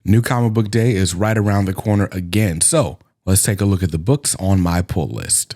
New Comic Book Day is right around the corner again, so let's take a look at the books on my pull list.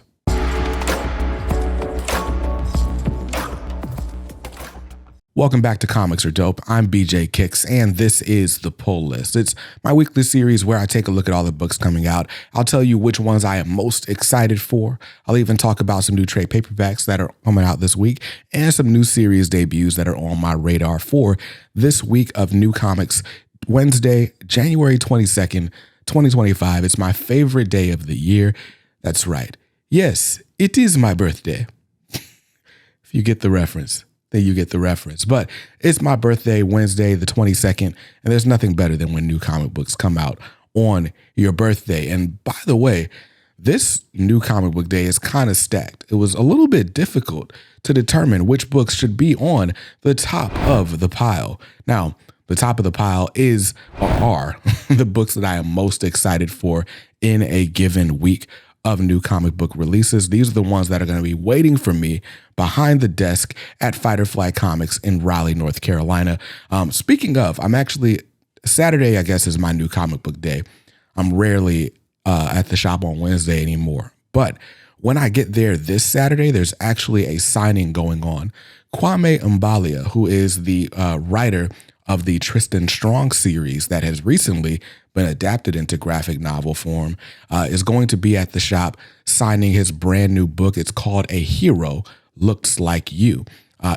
Welcome back to Comics Are Dope. I'm BJ Kicks, and this is the Pull List. It's my weekly series where I take a look at all the books coming out. I'll tell you which ones I am most excited for. I'll even talk about some new trade paperbacks that are coming out this week and some new series debuts that are on my radar for this week of New Comics, Wednesday, January 22nd, 2025. It's my favorite day of the year. That's right. Yes, it is my birthday. If you get the reference. Then you get the reference. But it's my birthday, Wednesday, the 22nd, and there's nothing better than when new comic books come out on your birthday. And by the way, this new comic book day is kind of stacked. It was a little bit difficult to determine which books should be on the top of the pile. Now, the top of the pile is or are the books that I am most excited for in a given week of new comic book releases. These are the ones that are going to be waiting for me behind the desk at Fight or Flight Comics in Raleigh, North Carolina. Speaking of, I'm actually, Saturday, I guess, is my new comic book day. I'm rarely at the shop on Wednesday anymore. But when I get there this Saturday, there's actually a signing going on. Kwame Mbalia, who is the writer of the Tristan Strong series that has recently been adapted into graphic novel form, is going to be at the shop signing his brand new book. It's called A Hero Looks Like You.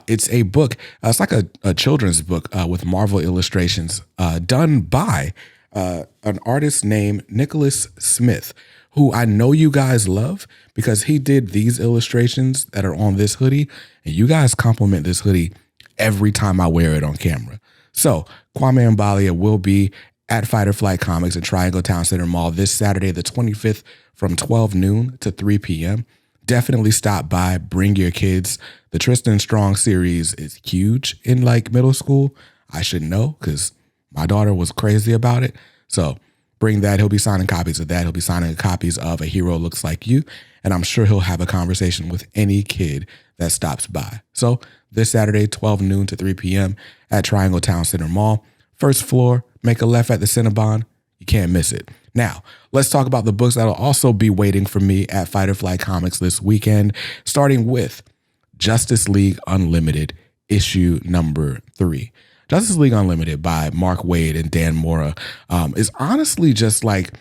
It's a book, it's like a children's book with Marvel illustrations done by an artist named Nicholas Smith, who I know you guys love because he did these illustrations that are on this hoodie, and you guys compliment this hoodie every time I wear it on camera. So Kwame Mbalia will be at Fight or Flight Comics at Triangle Town Center Mall this Saturday, the 25th, from 12 noon to 3 p.m. Definitely stop by, bring your kids. The Tristan Strong series is huge in like middle school. I should know because my daughter was crazy about it. So bring that. He'll be signing copies of that. He'll be signing copies of A Hero Looks Like You. And I'm sure he'll have a conversation with any kid that stops by. So this Saturday, 12 noon to 3 p.m. at Triangle Town Center Mall. First floor, make a left at the Cinnabon. You can't miss it. Now, let's talk about the books that'll also be waiting for me at Fight or Flight Comics this weekend, starting with Justice League Unlimited, issue number 3. Justice League Unlimited by Mark Waid and Dan Mora is honestly just like,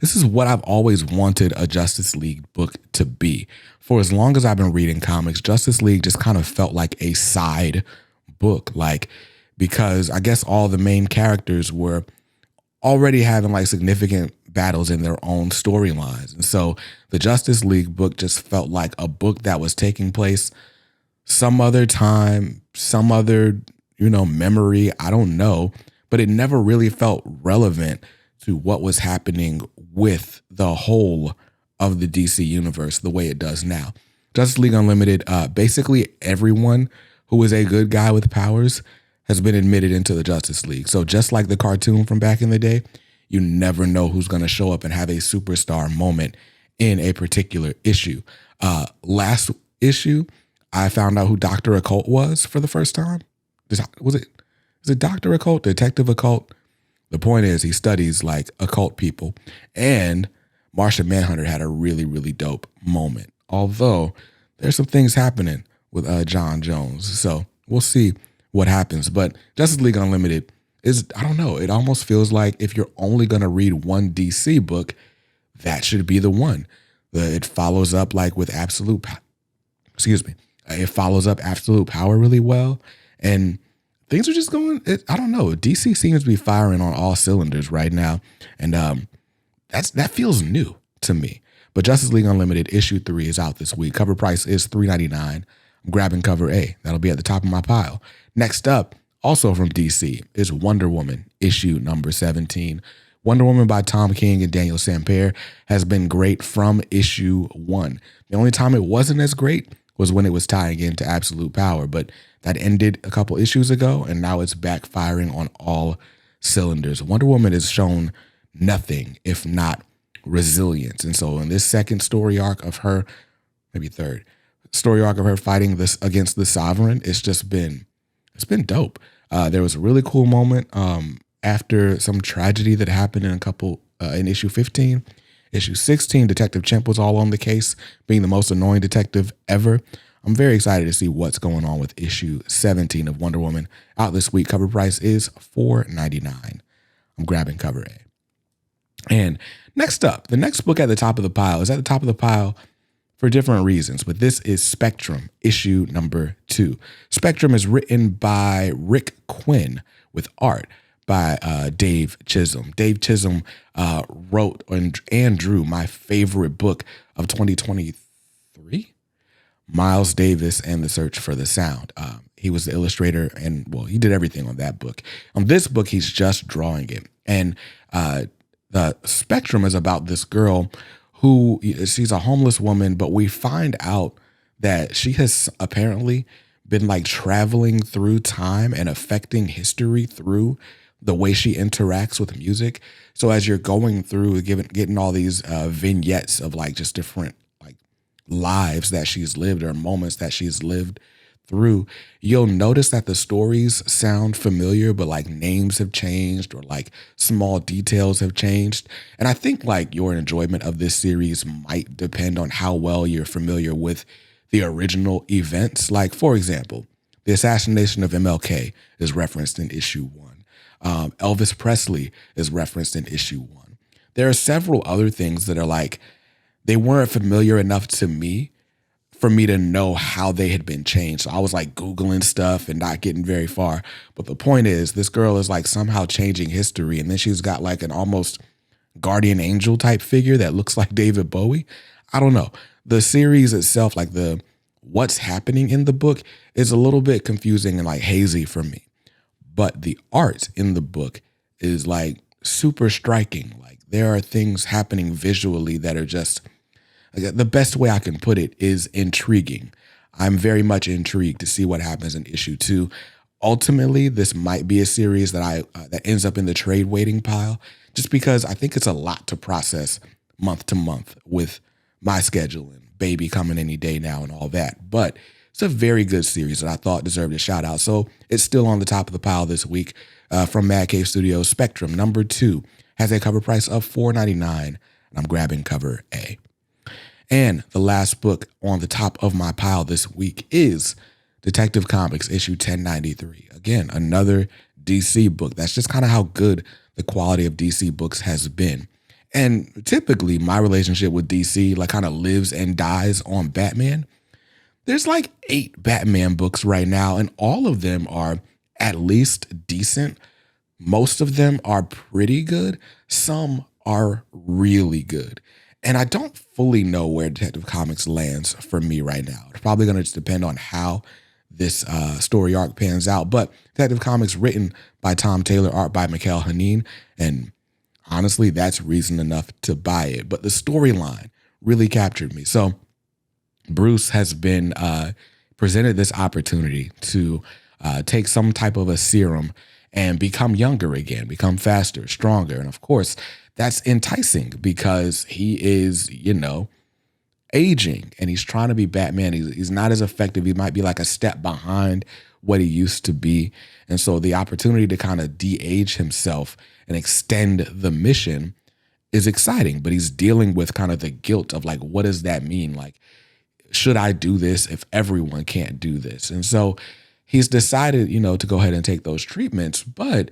this is what I've always wanted a Justice League book to be. For as long as I've been reading comics, Justice League just kind of felt like a side book, like, because I guess all the main characters were already having like significant battles in their own storylines. And so the Justice League book just felt like a book that was taking place some other time, some other, memory. I don't know, but it never really felt relevant to what was happening with the whole of the DC universe the way it does now. Justice League Unlimited, basically everyone who is a good guy with powers has been admitted into the Justice League. So just like the cartoon from back in the day, you never know who's going to show up and have a superstar moment in a particular issue. Last issue, I found out who Dr. Occult was for the first time. Is it Dr. Occult, Detective Occult? The point is he studies like occult people, and Martian Manhunter had a really, really dope moment. Although there's some things happening with John Jones. So we'll see what happens. But Justice League Unlimited is, I don't know, it almost feels like if you're only going to read one DC book, that should be the one. It follows up like with it follows up Absolute Power really well. And things are just going, I don't know. DC seems to be firing on all cylinders right now. And that feels new to me. But Justice League Unlimited issue 3 is out this week. Cover price is $3.99. I'm grabbing cover A. That'll be at the top of my pile. Next up, also from DC, is Wonder Woman issue number 17. Wonder Woman by Tom King and Daniel Sampere has been great from issue 1. The only time it wasn't as great was when it was tying into Absolute Power, but that ended a couple issues ago, and now it's backfiring on all cylinders. Wonder Woman has shown nothing if not resilience. And so in this second story arc of her, maybe third story arc of her fighting this against the Sovereign, it's been dope. There was a really cool moment after some tragedy that happened in issue 15. Issue 16, Detective Chimp was all on the case, being the most annoying detective ever. I'm very excited to see what's going on with issue 17 of Wonder Woman out this week. Cover price is $4.99. I'm grabbing cover A. And next up, the next book at the top of the pile is at the top of the pile for different reasons, but this is Spectrum, issue number 2. Spectrum is written by Rick Quinn with art by Dave Chisholm. Dave Chisholm wrote and drew my favorite book of 2023, Miles Davis and the Search for the Sound. He was the illustrator and, well, he did everything on that book. On this book, he's just drawing it. And the Spectrum is about this girl who, she's a homeless woman, but we find out that she has apparently been like traveling through time and affecting history through the way she interacts with music. So as you're going through, getting all these vignettes of like just different like lives that she's lived or moments that she's lived through, you'll notice that the stories sound familiar, but like names have changed or like small details have changed. And I think like your enjoyment of this series might depend on how well you're familiar with the original events. Like, for example, the assassination of MLK is referenced in issue 1. Elvis Presley is referenced in issue 1. There are several other things that are like, they weren't familiar enough to me for me to know how they had been changed. So I was like Googling stuff and not getting very far. But the point is, this girl is like somehow changing history. And then she's got like an almost guardian angel type figure that looks like David Bowie. I don't know. The series itself, like the what's happening in the book is a little bit confusing and like hazy for me. But the art in the book is like super striking. Like there are things happening visually that are just, the best way I can put it is intriguing. I'm very much intrigued to see what happens in issue 2. Ultimately, this might be a series that that ends up in the trade waiting pile, just because I think it's a lot to process month to month with my schedule and baby coming any day now and all that. But it's a very good series that I thought deserved a shout out. So it's still on the top of the pile this week from Mad Cave Studios. Spectrum number 2 has a cover price of $4.99, and I'm grabbing cover A. And the last book on the top of my pile this week is Detective Comics issue 1093. Again, another DC book. That's just kind of how good the quality of DC books has been. And typically my relationship with DC like kind of lives and dies on Batman. There's like 8 Batman books right now, and all of them are at least decent. Most of them are pretty good. Some are really good. And I don't fully know where Detective Comics lands for me right now. It's probably going to just depend on how this story arc pans out. But Detective Comics written by Tom Taylor, art by Mikhail Hanin. And honestly, that's reason enough to buy it. But the storyline really captured me. So Bruce has been presented this opportunity to take some type of a serum and become younger again, become faster, stronger. And of course, that's enticing because he is, aging and he's trying to be Batman. He's not as effective. He might be like a step behind what he used to be. And so the opportunity to kind of de-age himself and extend the mission is exciting, but he's dealing with kind of the guilt of like, what does that mean? Like, should I do this if everyone can't do this? And so he's decided, to go ahead and take those treatments, but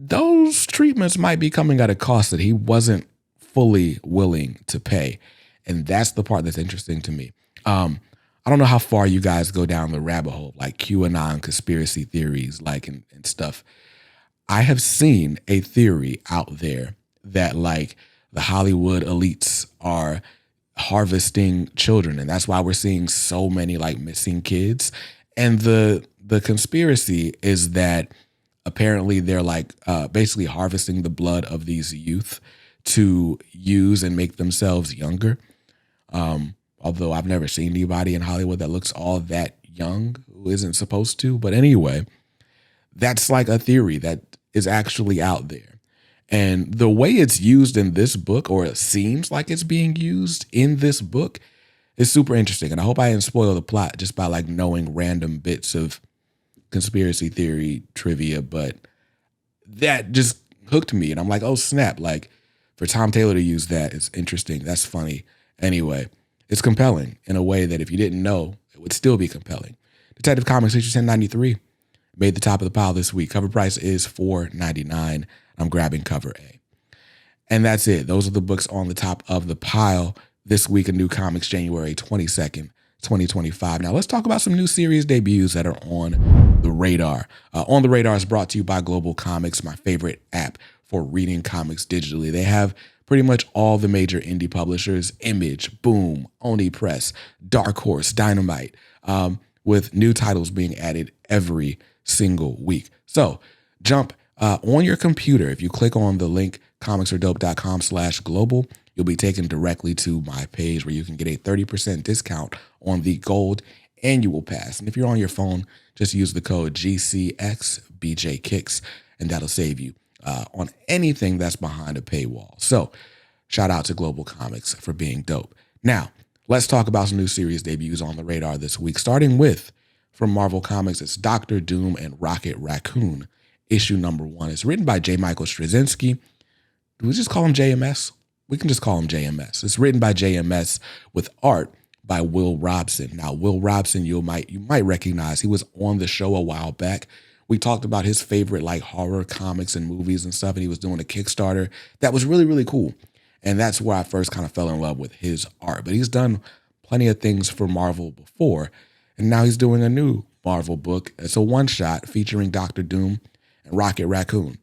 those treatments might be coming at a cost that he wasn't fully willing to pay. And that's the part that's interesting to me. I don't know how far you guys go down the rabbit hole, like QAnon conspiracy theories, like and stuff. I have seen a theory out there that like the Hollywood elites are harvesting children. And that's why we're seeing so many like missing kids. And the conspiracy is that apparently they're like basically harvesting the blood of these youth to use and make themselves younger. Although I've never seen anybody in Hollywood that looks all that young who isn't supposed to. But anyway, that's like a theory that is actually out there. And the way it's used in this book, or it seems like it's being used in this book, is super interesting. And I hope I didn't spoil the plot just by like knowing random bits of conspiracy theory trivia, but that just hooked me. And I'm like, oh, snap. Like, for Tom Taylor to use that is interesting. That's funny. Anyway, it's compelling in a way that if you didn't know, it would still be compelling. Detective Comics issue 1093 made the top of the pile this week. Cover price is $4.99. I'm grabbing cover A. And that's it. Those are the books on the top of the pile this week in New Comics, January 22nd, 2025. Now let's talk about some new series debuts that are on the radar. On the Radar is brought to you by Global Comics, my favorite app for reading comics digitally. They have pretty much all the major indie publishers: Image, Boom, Oni Press, Dark Horse, Dynamite, with new titles being added every single week. So jump on your computer. If you click on the link comicsaredope.com/global, you'll be taken directly to my page where you can get a 30% discount on the gold annual pass. And if you're on your phone, just use the code GCXBJKicks, and that'll save you on anything that's behind a paywall. So shout out to Global Comics for being dope. Now, let's talk about some new series debuts on the radar this week, starting with, from Marvel Comics, it's Doctor Doom and Rocket Raccoon, issue number 1. It's written by J. Michael Straczynski. Do we just call him JMS? We can just call him JMS. It's written by JMS with art by Will Robson. Now, Will Robson, you might recognize. He was on the show a while back. We talked about his favorite like horror comics and movies and stuff, and he was doing a Kickstarter that was really, really cool. And that's where I first kind of fell in love with his art. But he's done plenty of things for Marvel before, and now he's doing a new Marvel book. It's a one-shot featuring Doctor Doom and Rocket Raccoon.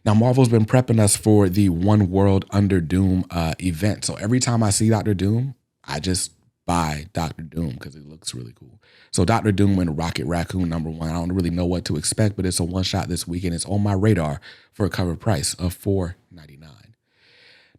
Now, Marvel's been prepping us for the One World Under Doom event. So every time I see Doctor Doom, I just buy Doctor Doom because it looks really cool. So Doctor Doom and Rocket Raccoon number 1. I don't really know what to expect, but it's a one-shot this week, and it's on my radar for a cover price of $4.99.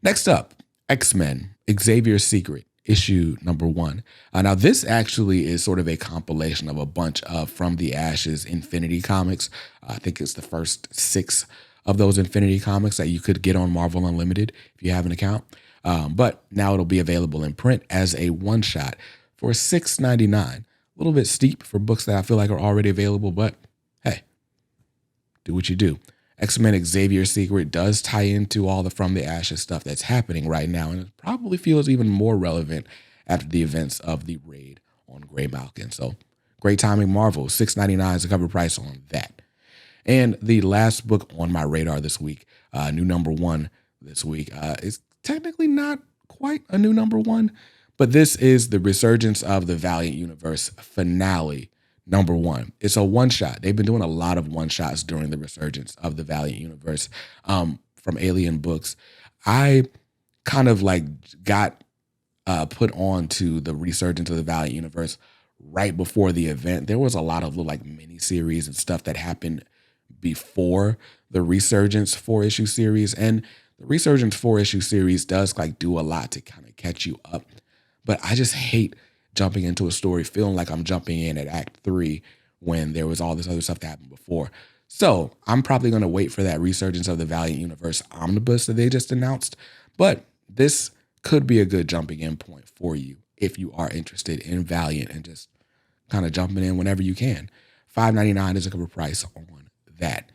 Next up, X-Men, Xavier's Secret, issue number 1. Now, this actually is sort of a compilation of a bunch of From the Ashes Infinity comics. I think it's the first 6 of those Infinity comics that you could get on Marvel Unlimited if you have an account. But now it'll be available in print as a one-shot for $6.99. A little bit steep for books that I feel like are already available, but hey, do what you do. X-Men Xavier's Secret does tie into all the From the Ashes stuff that's happening right now, and it probably feels even more relevant after the events of the raid on Grey Malkin. So great timing, Marvel. $6.99 is the cover price on that. And the last book on my radar this week, new number 1 this week, is technically not quite a new number 1, but this is the Resurgence of the Valiant Universe finale, number 1. It's a one-shot. They've been doing a lot of one-shots during the Resurgence of the Valiant Universe from Alien Books. I kind of like got put on to the Resurgence of the Valiant Universe right before the event. There was a lot of little like mini-series and stuff that happened before the Resurgence 4-issue series. And the Resurgence 4-issue series does like do a lot to kind of catch you up. But I just hate jumping into a story feeling like I'm jumping in at Act 3 when there was all this other stuff that happened before. So I'm probably going to wait for that Resurgence of the Valiant Universe omnibus that they just announced. But this could be a good jumping in point for you if you are interested in Valiant and just kind of jumping in whenever you can. $5.99 is a cover price on that.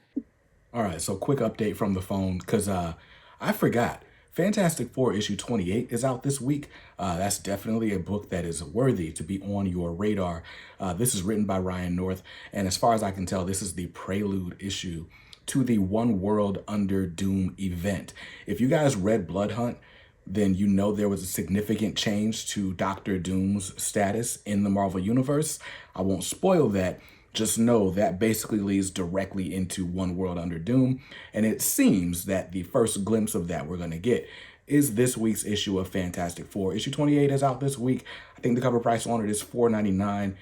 All right, so quick update from the phone because I forgot. Fantastic Four issue 28 is out this week. That's definitely a book that is worthy to be on your radar. This is written by Ryan North, and as far as I can tell, this is the prelude issue to the One World Under Doom event. If you guys read Blood Hunt, then you know there was a significant change to Doctor Doom's status in the Marvel Universe. I won't spoil that. Just know that basically leads directly into One World Under Doom, and it seems that the first glimpse of that we're going to get is this week's issue of Fantastic Four. Issue 28 is out this week. I think the cover price on it is $4.99.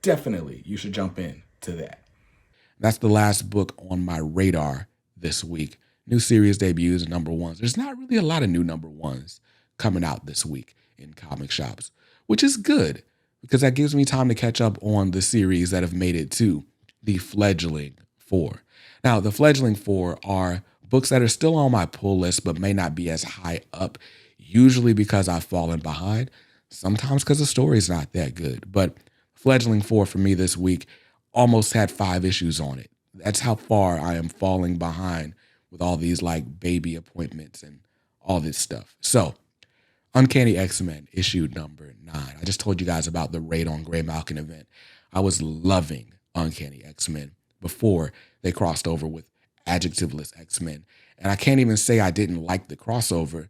Definitely, you should jump in to that. That's the last book on my radar this week. New series debuts and number 1s. There's not really a lot of new number 1s coming out this week in comic shops, which is good, because that gives me time to catch up on the series that have made it to the Fledgling 4. Now, the Fledgling 4 are books that are still on my pull list, but may not be as high up, usually because I've fallen behind, sometimes because the story's not that good. But Fledgling 4 for me this week almost had 5 issues on it. That's how far I am falling behind with all these like baby appointments and all this stuff. So Uncanny X-Men issue number 9. I just told you guys about the Raid on Graymalkin event. I was loving Uncanny X-Men before they crossed over with Adjectiveless X-Men. And I can't even say I didn't like the crossover.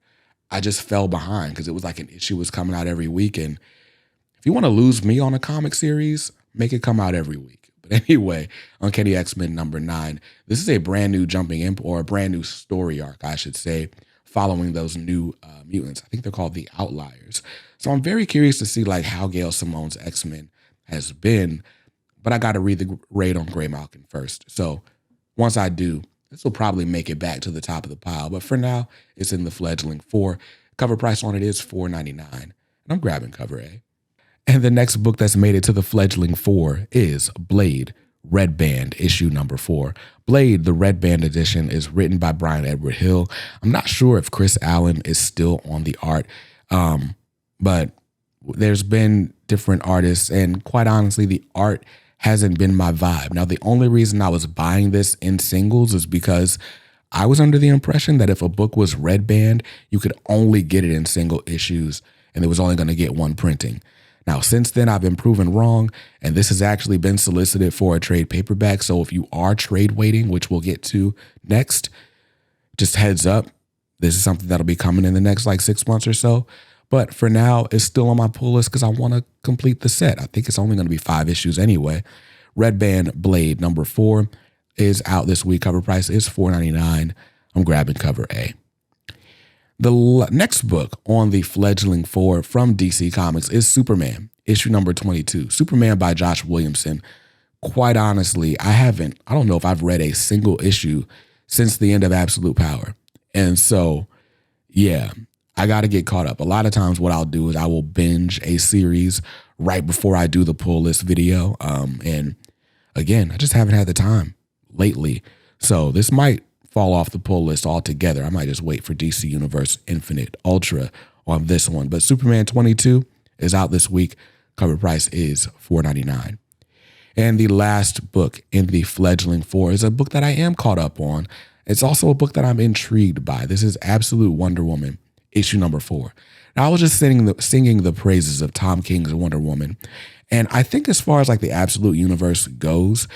I just fell behind because it was like an issue was coming out every week. And if you want to lose me on a comic series, make it come out every week. But anyway, Uncanny X-Men number 9. This is a brand new jumping in, or a brand new story arc, I should say, following those new mutants. I think they're called the Outliers. So I'm very curious to see like how Gail Simone's X-Men has been, but I got to read the Raid on Graymalkin first. So once I do, this will probably make it back to the top of the pile. But for now, it's in the Fledgling 4. Cover price on it is $4.99, and I'm grabbing cover A. And the next book that's made it to the Fledgling 4 is Blade, Red Band, issue number 4. Blade, the Red Band edition, is written by Brian Edward Hill. I'm not sure if Chris Allen is still on the art, but there's been different artists, and quite honestly, the art hasn't been my vibe. Now, the only reason I was buying this in singles is because I was under the impression that if a book was Red Band, you could only get it in single issues, and it was only going to get one printing. Now, since then, I've been proven wrong, and this has actually been solicited for a trade paperback. So if you are trade waiting, which we'll get to next, just heads up, this is something that'll be coming in the next like 6 months or so. But for now, it's still on my pull list because I want to complete the set. I think it's only going to be 5 issues anyway. Red Band Blade number 4 is out this week. Cover price is $4.99. I'm grabbing cover A. The next book on the Fledgling 4 from DC Comics is Superman, issue number 22. Superman by Josh Williamson. Quite honestly, I don't know if I've read a single issue since the end of Absolute Power. And so, yeah, I got to get caught up. A lot of times what I'll do is I will binge a series right before I do the pull list video. And again, I just haven't had the time lately. So this might fall off the pull list altogether. I might just wait for DC Universe Infinite Ultra on this one. But Superman 22 is out this week. Cover price is $4.99. And the last book in the Fledgling 4 is a book that I am caught up on. It's also a book that I'm intrigued by. This is Absolute Wonder Woman, issue number 4. Now, I was just singing the praises of Tom King's Wonder Woman. And I think as far as like the Absolute Universe goes,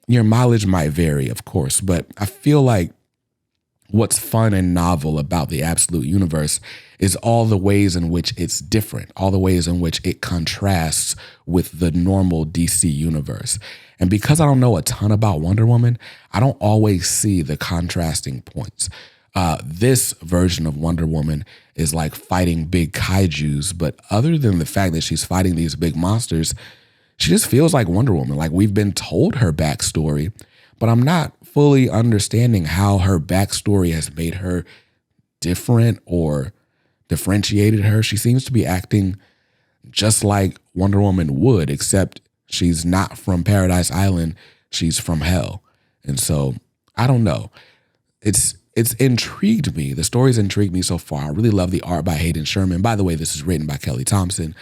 your mileage might vary, of course, but I feel like what's fun and novel about the Absolute Universe is all the ways in which it's different, all the ways in which it contrasts with the normal DC universe. And because I don't know a ton about Wonder Woman, I don't always see the contrasting points. This version of Wonder Woman is like fighting big kaijus, but other than the fact that she's fighting these big monsters, she just feels like Wonder Woman. Like we've been told her backstory, but I'm not fully understanding how her backstory has made her different or differentiated her. She seems to be acting just like Wonder Woman would, except she's not from Paradise Island. She's from hell. And so I don't know. It's intrigued me. The story's intrigued me so far. I really love the art by Hayden Sherman. By the way, this is written by Kelly Thompson.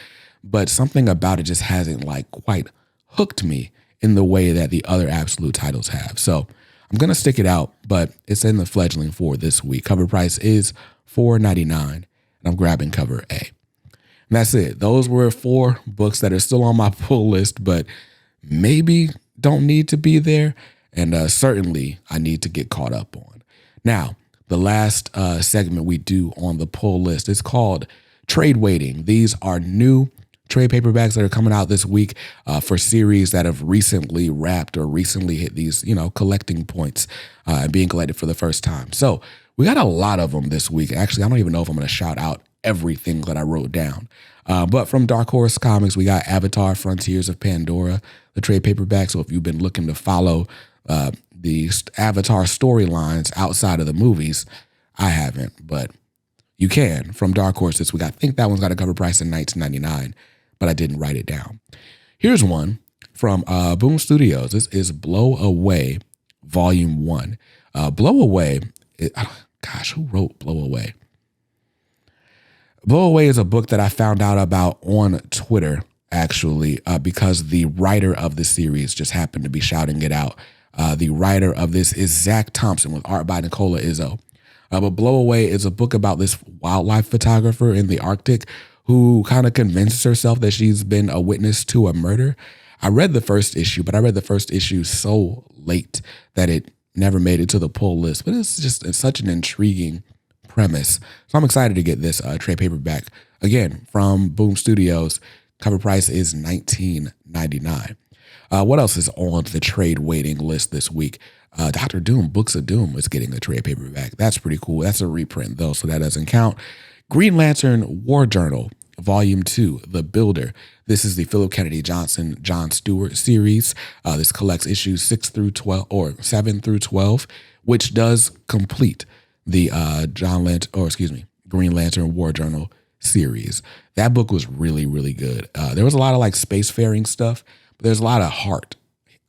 But something about it just hasn't like quite hooked me in the way that the other Absolute titles have. So I'm going to stick it out, but it's in the Fledgling 4 this week. Cover price is $4.99, and I'm grabbing cover A. And that's it. Those were 4 books that are still on my pull list, but maybe don't need to be there. And certainly I need to get caught up on. Now, the last segment we do on the pull list is called Trade Waiting. These are new trade paperbacks that are coming out this week for series that have recently wrapped or recently hit these, collecting points and being collected for the first time. So we got a lot of them this week. Actually, I don't even know if I'm going to shout out everything that I wrote down. But from Dark Horse Comics, we got Avatar: Frontiers of Pandora, the trade paperback. So if you've been looking to follow the Avatar storylines outside of the movies, I haven't, but you can from Dark Horse this week. I think that one's got a cover price of $19.99, but I didn't write it down. Here's one from Boom Studios. This is Blow Away, Volume 1. Blow Away, who wrote Blow Away? Blow Away is a book that I found out about on Twitter, actually, because the writer of the series just happened to be shouting it out The writer of this is Zach Thompson with art by Nicola Izzo. But Blow Away is a book about this wildlife photographer in the Arctic who kind of convinces herself that she's been a witness to a murder. I read the first issue, but I read the first issue so late that it never made it to the pull list. But it's such an intriguing premise. So I'm excited to get this trade paperback. Again, from Boom Studios. Cover price is $19.99. What else is on the trade waiting list this week? Dr. Doom, Books of Doom is getting a trade paperback. That's pretty cool. That's a reprint, though, so that doesn't count. Green Lantern War Journal, Volume 2, The Builder. This is the Philip Kennedy Johnson, John Stewart series. This collects issues 6 through 12, or 7 through 12, which does complete the Green Lantern War Journal series. That book was really, really good. There was a lot of like spacefaring stuff, but there's a lot of heart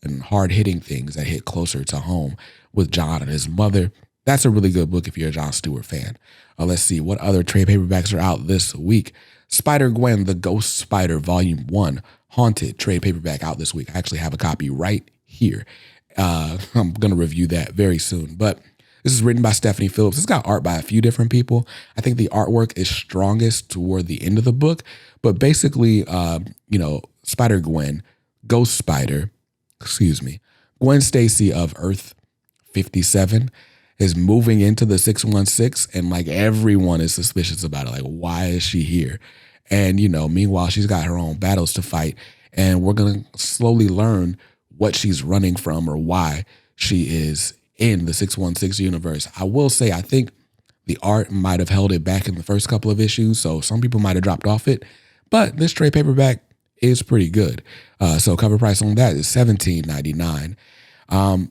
and hard-hitting things that hit closer to home with John and his mother. That's a really good book if you're a John Stewart fan. Let's see, what other trade paperbacks are out this week? Spider-Gwen, The Ghost Spider, Volume 1, Haunted, trade paperback out this week. I actually have a copy right here. I'm going to review that very soon. But this is written by Stephanie Phillips. It's got art by a few different people. I think the artwork is strongest toward the end of the book. But basically, Spider-Gwen, Ghost Spider, Gwen Stacy of Earth 57 is moving into the 616, and like everyone is suspicious about it. Like, why is she here? And, meanwhile, she's got her own battles to fight, and we're going to slowly learn what she's running from or why she is in the 616 universe. I will say, I think the art might have held it back in the first couple of issues, so some people might have dropped off it, but this trade paperback is pretty good. So cover price on that is $17.99.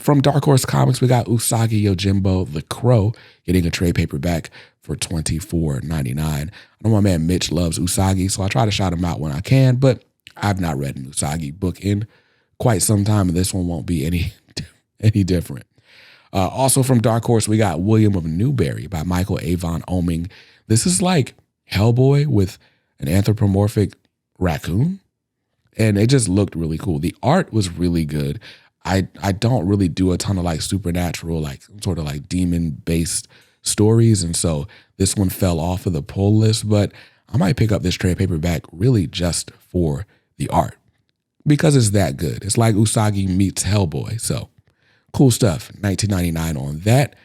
From Dark Horse Comics, we got Usagi Yojimbo, The Crow, getting a trade paperback for $24.99. I know my man Mitch loves Usagi, so I try to shout him out when I can, but I've not read an Usagi book in quite some time, and this one won't be any different. Also from Dark Horse, we got William of Newberry by Michael Avon Oeming. This is like Hellboy with an anthropomorphic raccoon, and it just looked really cool. The art was really good. I don't really do a ton of like supernatural, like sort of like demon-based stories, and so this one fell off of the pull list, but I might pick up this trade paperback really just for the art because it's that good. It's like Usagi meets Hellboy, so cool stuff. $19.99 on that.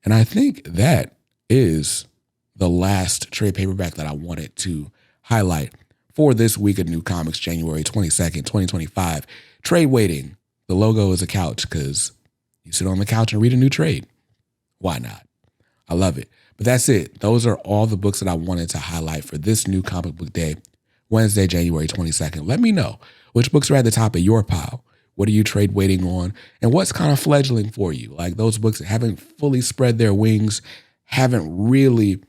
And I think that is the last trade paperback that I wanted to highlight for this week of New Comics, January 22nd, 2025. Trade waiting. The logo is a couch because you sit on the couch and read a new trade. Why not? I love it. But that's it. Those are all the books that I wanted to highlight for this new comic book day, Wednesday, January 22nd. Let me know which books are at the top of your pile. What are you trade waiting on? And what's kind of fledgling for you? Like those books that haven't fully spread their wings, haven't really,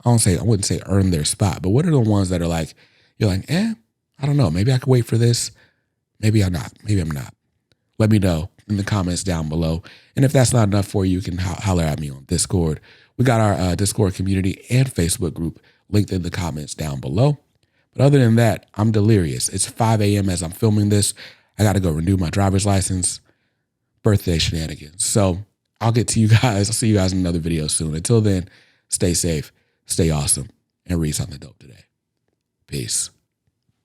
I wouldn't say earned their spot, but what are the ones that are like, you're like, I don't know. Maybe I could wait for this. Maybe I'm not. Maybe I'm not. Let me know in the comments down below. And if that's not enough for you, you can holler at me on Discord. We got our Discord community and Facebook group linked in the comments down below. But other than that, I'm delirious. It's 5 a.m. as I'm filming this. I got to go renew my driver's license. Birthday shenanigans. So I'll get to you guys. I'll see you guys in another video soon. Until then, stay safe, stay awesome, and read something dope today. Peace.